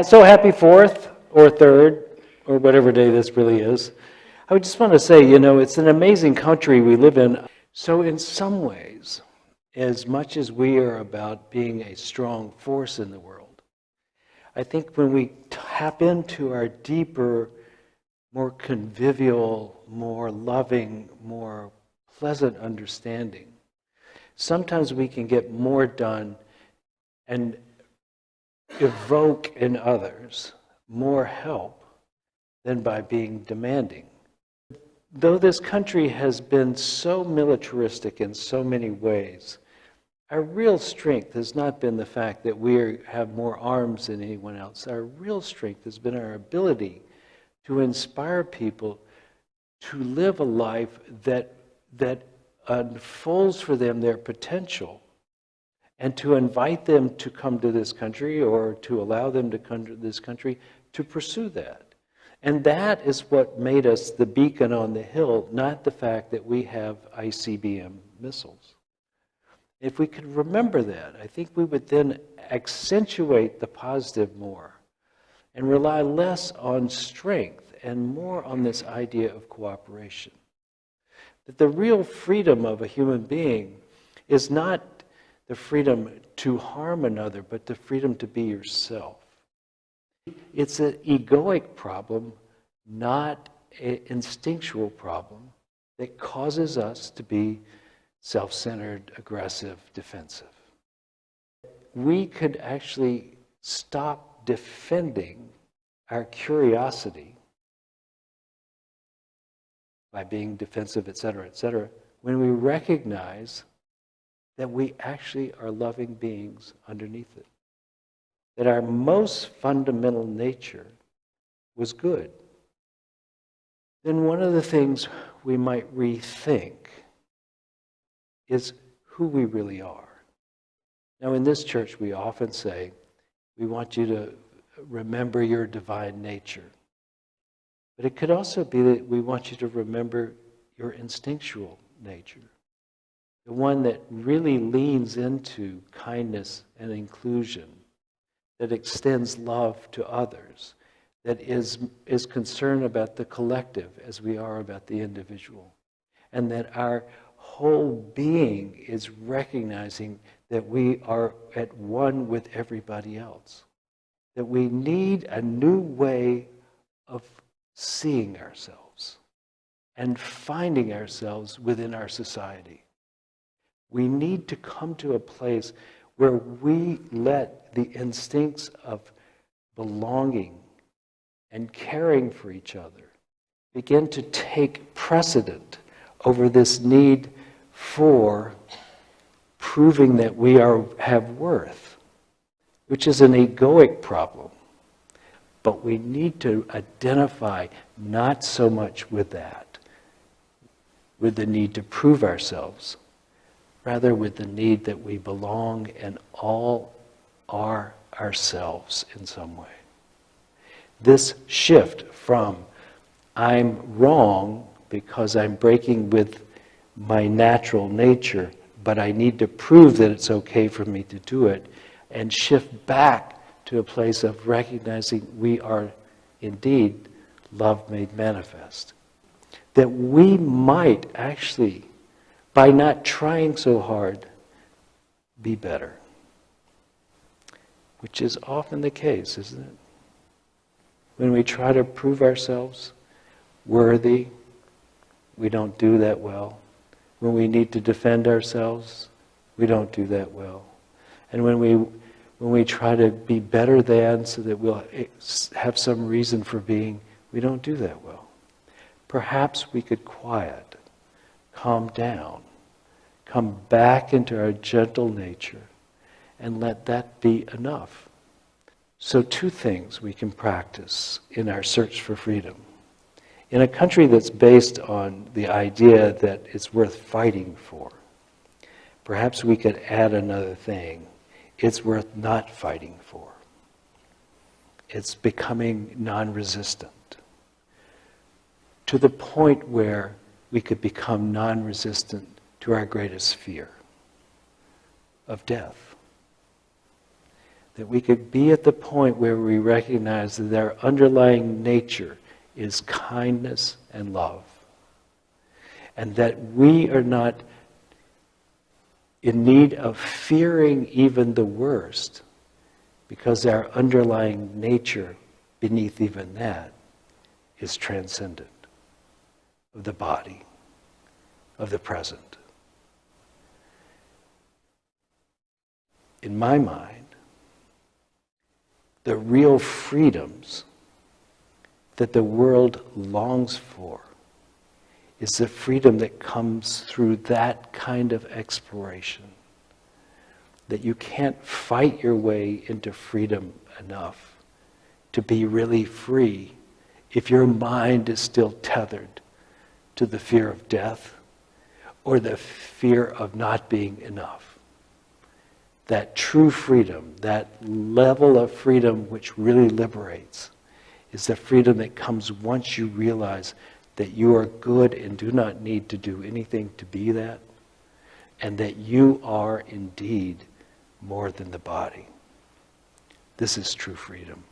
So happy 4th or 3rd or whatever day this really is. I would just want to say, it's an amazing country we live in. So in some ways, as much as we are about being a strong force in the world, I think when we tap into our deeper, more convivial, more loving, more pleasant understanding, sometimes we can get more done and evoke in others more help than by being demanding. Though this country has been so militaristic in so many ways, our real strength has not been the fact that we have more arms than anyone else. Our real strength has been our ability to inspire people to live a life that unfolds for them their potential, and to invite them to come to this country or to allow them to come to this country to pursue that. And that is what made us the beacon on the hill, not the fact that we have ICBM missiles. If we could remember that, I think we would then accentuate the positive more and rely less on strength and more on this idea of cooperation. That the real freedom of a human being is not the freedom to harm another, but the freedom to be yourself. It's an egoic problem, not an instinctual problem that causes us to be self-centered, aggressive, defensive. We could actually stop defending our curiosity by being defensive, etc., when we recognize that we actually are loving beings underneath it. That our most fundamental nature was good. Then one of the things we might rethink is who we really are. Now in this church we often say, we want you to remember your divine nature. But it could also be that we want you to remember your instinctual nature. The one that really leans into kindness and inclusion, that extends love to others, that is concerned about the collective as we are about the individual, and that our whole being is recognizing that we are at one with everybody else, that we need a new way of seeing ourselves and finding ourselves within our society. We need to come to a place where we let the instincts of belonging and caring for each other begin to take precedent over this need for proving that we have worth, which is an egoic problem. But we need to identify not so much with that, with the need to prove ourselves, rather with the need that we belong and all are ourselves in some way. This shift from I'm wrong because I'm breaking with my natural nature, but I need to prove that it's okay for me to do it, and shift back to a place of recognizing we are indeed love made manifest. That we might actually, by not trying so hard, be better. Which is often the case, isn't it? When we try to prove ourselves worthy, we don't do that well. When we need to defend ourselves, we don't do that well. And when we try to be better than so that we'll have some reason for being, we don't do that well. Perhaps we could quiet, calm down, come back into our gentle nature, and let that be enough. So 2 things we can practice in our search for freedom. In a country that's based on the idea that it's worth fighting for, perhaps we could add another thing. It's worth not fighting for. It's becoming non-resistant. To the point where we could become non-resistant to our greatest fear of death. that we could be at the point where we recognize that our underlying nature is kindness and love. And that we are not in need of fearing even the worst, because our underlying nature beneath even that is transcendent of the body, of the present. In my mind, the real freedoms that the world longs for is the freedom that comes through that kind of exploration. That you can't fight your way into freedom enough to be really free if your mind is still tethered to the fear of death or the fear of not being enough. That true freedom, that level of freedom which really liberates, is the freedom that comes once you realize that you are good and do not need to do anything to be that, and that you are indeed more than the body. This is true freedom.